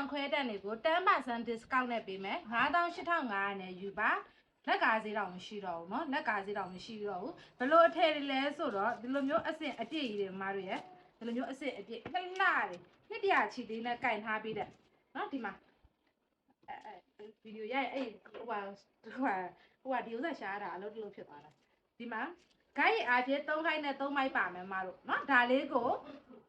6,000ခွဲတက်နေကို10% discount နဲ့ပေးမယ်58,500နဲ့ယူပါလက်ကားဈေးတော့မရှိတော့ဘူးเนาะလက်ကားဈေးတော့မရှိတော့ဘူးဘလို့အထည်တွေလဲဆိုတော့ဒီလိုမျိုးအဆင့်အပြည့်ကြီးတွေမတို့ရဲ့ဒီလိုမျိုးအဆင့်အပြည့်လှလှတွေနှစ်တရာချီသေးနဲ့ကင်ထားပေးတဲ့เนาะဒီမှာဗီဒီယိုရိုက်အဲ့ဟိုဒီဥစ္စာရှားတာအလုပ်တလို့ဖြစ်သွားတာဒီမှာဂိုင်းအားဖြင့်3ခိုင်းနဲ့3မိုက်ပါမယ်မတို့เนาะဒါလေးကို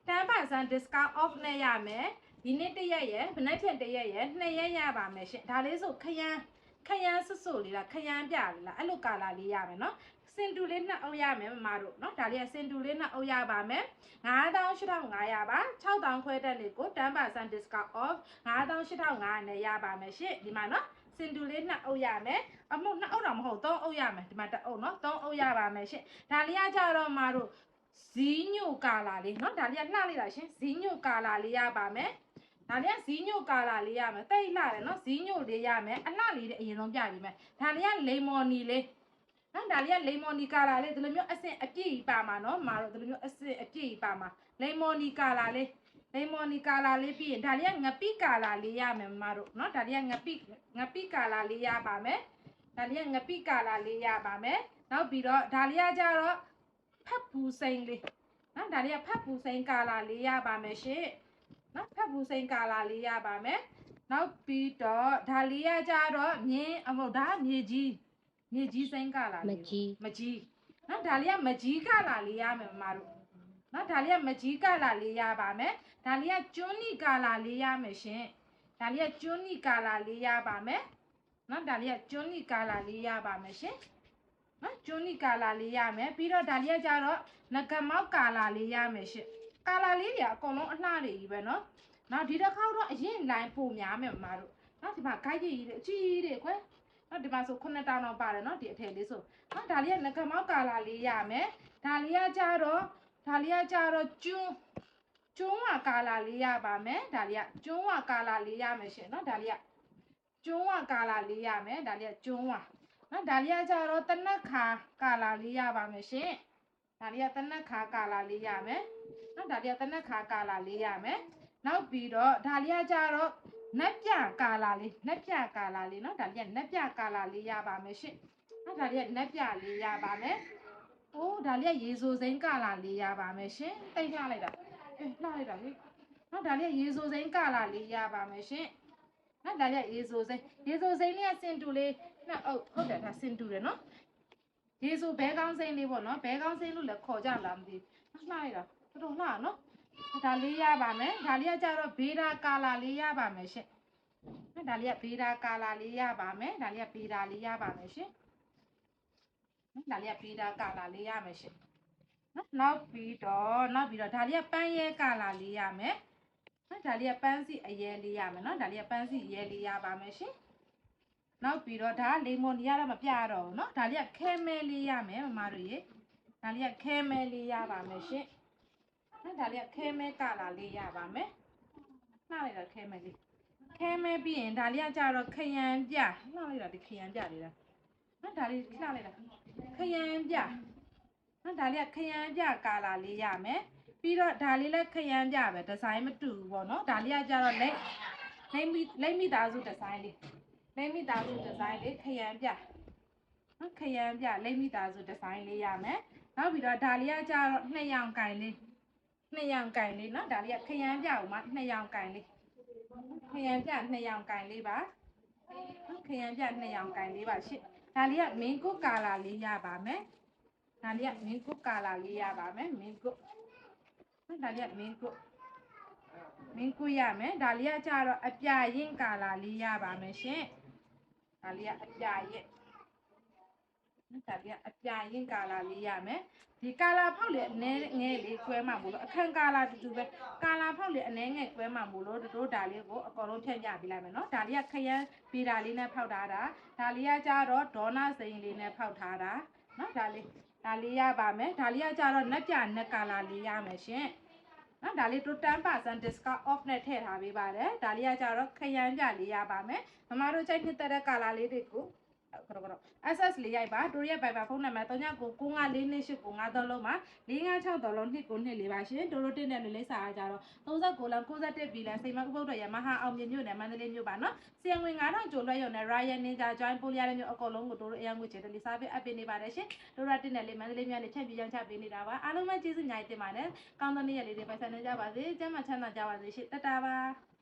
10% discount off နဲ့ရမယ်ဒီနေ့တရက်ရယ်မနေ့ဖြန်တရက်ရယ်2ရက်ရပါမယ်ရှင်ဒါလေးဆိုခရမ်းဆွတ်လေးလားခရမ်းပြလေးလားအဲ့လိုကာလာလေးရမယ်เนาะစင်တူလေး2အုပ်ရမယ်မမတို့เนาะဒါလေးကစင်တူလေး2အုပ်ရပါမယ်58,500ပါ6,000ခွဲတက်လေးကို10% discount off 58,500နဲ့ရပါမယ်ရှင်ဒီမှာเนาะစင်တူလေး2အုပ်ရမယ်အမှု2အုပ်တော့မဟုတ်3အုပ်ရမယ်ဒီမှာ1အုပ်เนาะ3အုပ်ရပါမယ်ရှင်ဒါလေးကကြတော့မတို့ဇီးညိုကာလာလေးเนาะဒါလေးကလှလေးလားရှင်ဇီးညိုကာလာလေးရပါမယ်ဒါလေးကဇီးညိုကာလာလေးရမယ်တိတ်လှတယ်เนาะဇီးညိုလေးရမယ်အလှလေးတဲ့အရင်ဆုံးပြပေးမယ်ဒါလေးကလိမ္မော်နီလေးနော်ဒါလေးကလိမ္မော်နီကာလာလေးဒီလိုမျိုးအဆင့်အပြည့်ပါမှာเนาะမာတို့ဒီလိုမျိုးအဆင့်အပြည့်ပါမှာလိမ္မော်နီကာလာလေးပြီးရင်ဒါလေးကငပိကာလာလေးရမယ်မတို့เนาะဒါလေးကငပိကာလာလေးရပါမယ်ဒါလေးကငပိကာလာလေးရပါမယ်နောက်ပြီးတော့ဒါလေးကကြတော့ဖတ်ပူစိန်လေးနော်ဒါလေးကဖတ်ပူစိန်ကာလာလေးရပါမယ်ရှင်နော်ဖတ်ပူစိန်ကာလာလေးရပါမယ်နောက်ပြီးတော့ဒါလေးကကြတော့မြင်းအမဟုတ်ဒါမြေကြီးစိန်ကာလာလေးမကြီးနော်ဒါလေးကမကြီးကာလာလေးရမယ်မတို့နော်ဒါလေးကမကြီးကာလာလေးရပါမယ်ဒါလေးကကျွန်းနီကာလာလေးရမယ်ရှင်ဒါလေးကကျွန်းနီကာလာလေးရပါမယ်နော်ဒါလေးကကျွန်းနီကာလာလေးရပါမယ်ရှင်နော်ကျွန်းနီကာလာလေးရမယ်ပြီးတော့ဒါလေးကကြတော့ငကမောက်ကာလာလေးရမယ်ရှင်ကာလာလေးတွေအကုန်လုံးအလှတွေကြီးပဲနော်နောက်ဒီတစ်ခေါက်တော့အရင်လိုင်းပို့များမယ်မတို့နော်ဒီမှာဂိုက်ကြီးအကြီးတွေခွဲနော်ဒီမှာဆို9တောင်တော့ပါတယ်နော်ဒီအထည်လေးဆိုနော်ဒါလေးကငကမောက်ကာလာလေးရမယ်ဒါလေးကကြတော့ကျွန်းဝကာလာလေးရပါမယ်ဒါလေးကကျွန်းဝကာလာလေးရမယ်ရှင်နော်ဒါလေးကကျွန်းဝကာလာလေးရမယ်ဒါလေးကကျွန်းဝနော်ဒါလေးကကြတော့တနက်ခါကာလာလေးရပါမယ်ရှင်ဒါလေးကတနက်ခါကာလာလေးရမယ်နော်ဒါလေးကတနက်ခါကာလာလေးရမယ်နောက်ပြီးတော့ဒါလေးကကြတော့နက်ပြကာလာလေးနော်ဒါလေးကနက်ပြကာလာလေးရပါမယ်ရှင်နော်ဒါလေးကနက်ပြလေးရပါမယ်အိုးဒါလေးကရေဆိုစိမ်းကာလာလေးရပါမယ်ရှင်တိတ်လှလိုက်တာလှလိုက်တာဟိနော်ဒါလေးကရေဆိုစိမ်းကာလာလေးရပါမယ်ရှင်နော်ဒါလေးကရေဆိုစိမ်းလေးကစင်တူလေးနှစ်အုပ်ဟုတ်တယ်ဒါစင်တူတယ်နော်ရေဆိုဘဲကောင်းစိမ်းလေးပေါ့နော်ဘဲကောင်းစိမ်းလို့လည်းခေါ်ကြလားမသိဘူးလှလိုက်တာတော်တော်လှနော်ဒါလေးရပါမယ်ဒါလေးကကြတော့ဘေးဒါကာလာလေးရပါမယ်ရှင်နော်ဒါလေးကဘေးဒါကာလာလေးရပါမယ်ဒါလေးကဘေးဒါလေးရပါမယ်ရှင်နော်ဒါလေးကဘေးဒါကာလာလေးရမယ်ရှင်နော်နောက်ပြီးတော့ဒါလေးကပန်းရဲကာလာလေးရမယ်နော်ဒါလေးကပန်းစီအရဲလေးရမယ်နော်ဒါလေးကပန်းစီရဲလေးရပါမယ်ရှင်နောက်ပြီးတော့ဒါလိမ္မော်နီရတော့မပြတော့ဘူးเนาะဒါလေးကခဲမဲလေးရမယ်မမတို့ရေဒါလေးကခဲမဲလေးရပါမယ်ရှင်နော်ဒါလေးကခဲမဲကာလာလေးရပါမယ်နှားလိုက်တာခဲမဲလေးခဲမဲပြီးရင်ဒါလေးကကြတော့ခရမ်းပြနှားလိုက်တာဒီခရမ်းပြလေးလားနော်ဒါလေးနှားလိုက်တာခရမ်းပြနော်ဒါလေးကခရမ်းပြကာလာလေးရမယ်ပြီးတော့ဒါလေးလည်းခရမ်းပြပဲဒီဇိုင်းမတူဘူးပေါ့နော်ဒါလေးကကြတော့လိမ့်မိသားစုဒီဇိုင်းလေးလိမ့်မိသားစုဒီဇိုင်းလေးခရမ်းပြနော်ခရမ်းပြလိမ့်မိသားစုဒီဇိုင်းလေးရမယ်နောက်ပြီးတော့ဒါလေးကကြတော့2ရောင်ကင်လေးနော်ဒါလေးကခရမ်းပြဦးမှာ2ရောင်ကင်လေးခရမ်းပြ2ရောင်ကင်လေးပါနော်ခရမ်းပြ2ရောင်ကင်လေးပါရှင့်ဒါလေးကမင်းကုကာလာလေးရပါမယ်ဒါလေးကမင်းကုကာလာလေးရပါမယ်မင်းကုနော်ဒါလေးကမင်းကုရမယ်ဒါလေးကကြတော့အပြရင်ကာလာလေးရပါမယ်ရှင်ဒါလေးကအပြရင်ဒါလေးကအပြရင်ကာလာလေးရမယ်ဒီကာလာဖောက်လေအနည်းငယ်လေးကွဲမှမို့လို့အခန်းကာလာတူပဲကာလာဖောက်လေအနည်းငယ်ကွဲမှမို့လို့တို့ဒါလေးကိုအကောင်လုံးဖြန့်ပြပေးလိုက်မယ်နော်ဒါလေးကခရမ်းပေတာလေးနဲ့ဖောက်ထားတာဒါလေးကကြတော့ဒေါနာစိန်လေးနဲ့ဖောက်ထားတာနော်ဒါလေးရပါမယ်ဒါလေးကကြတော့နက်ပြနက်ကာလာလေးရမယ်ရှင်နော်ဒါလေးတို့10% discount off နဲ့ထည့်ထားပေးပါတယ်ဒါလေးကကြတော့ခရမ်းပြလေးရပါမယ်မမတို့ချိန်နှစ်သက်တဲ့ကာလာလေးတွေကို ကတော့ SS လေးရိုက်ပါတို့ရဲ့ Viber ဖုန်းနံပါတ်3994544893လုံးမှာ456လုံး2924ပါရှင်တို့တင်တဲ့လူလေးစာအားကြတော့39လမ်း61ဘီလန်စိတ်မဥပုဒ္ဒရမဟာအောင်မြင်မြို့နယ်မန္တလေးမြို့ပါနော်စီယံငွေ9000ကျိုးလွှဲရုံနဲ့ Ryan Ninja Join ပိုလီယာမျိုးအကုန်လုံးကိုတို့အရန်ငွေချေတလီစားပေးအပ်ပေးနေပါတယ်ရှင်တို့တင်တဲ့လေးမန္တလေးမြို့နဲ့ချက်ပြရောင်းချပေးနေတာပါအားလုံးပဲကျေးဇူးများတင်ပါတယ်ကောင်းသောနေ့ရက်လေးတွေပိုင်ဆိုင်နေကြပါစေကျမ်းမာချမ်းသာကြပါစေရှင်တတားပါ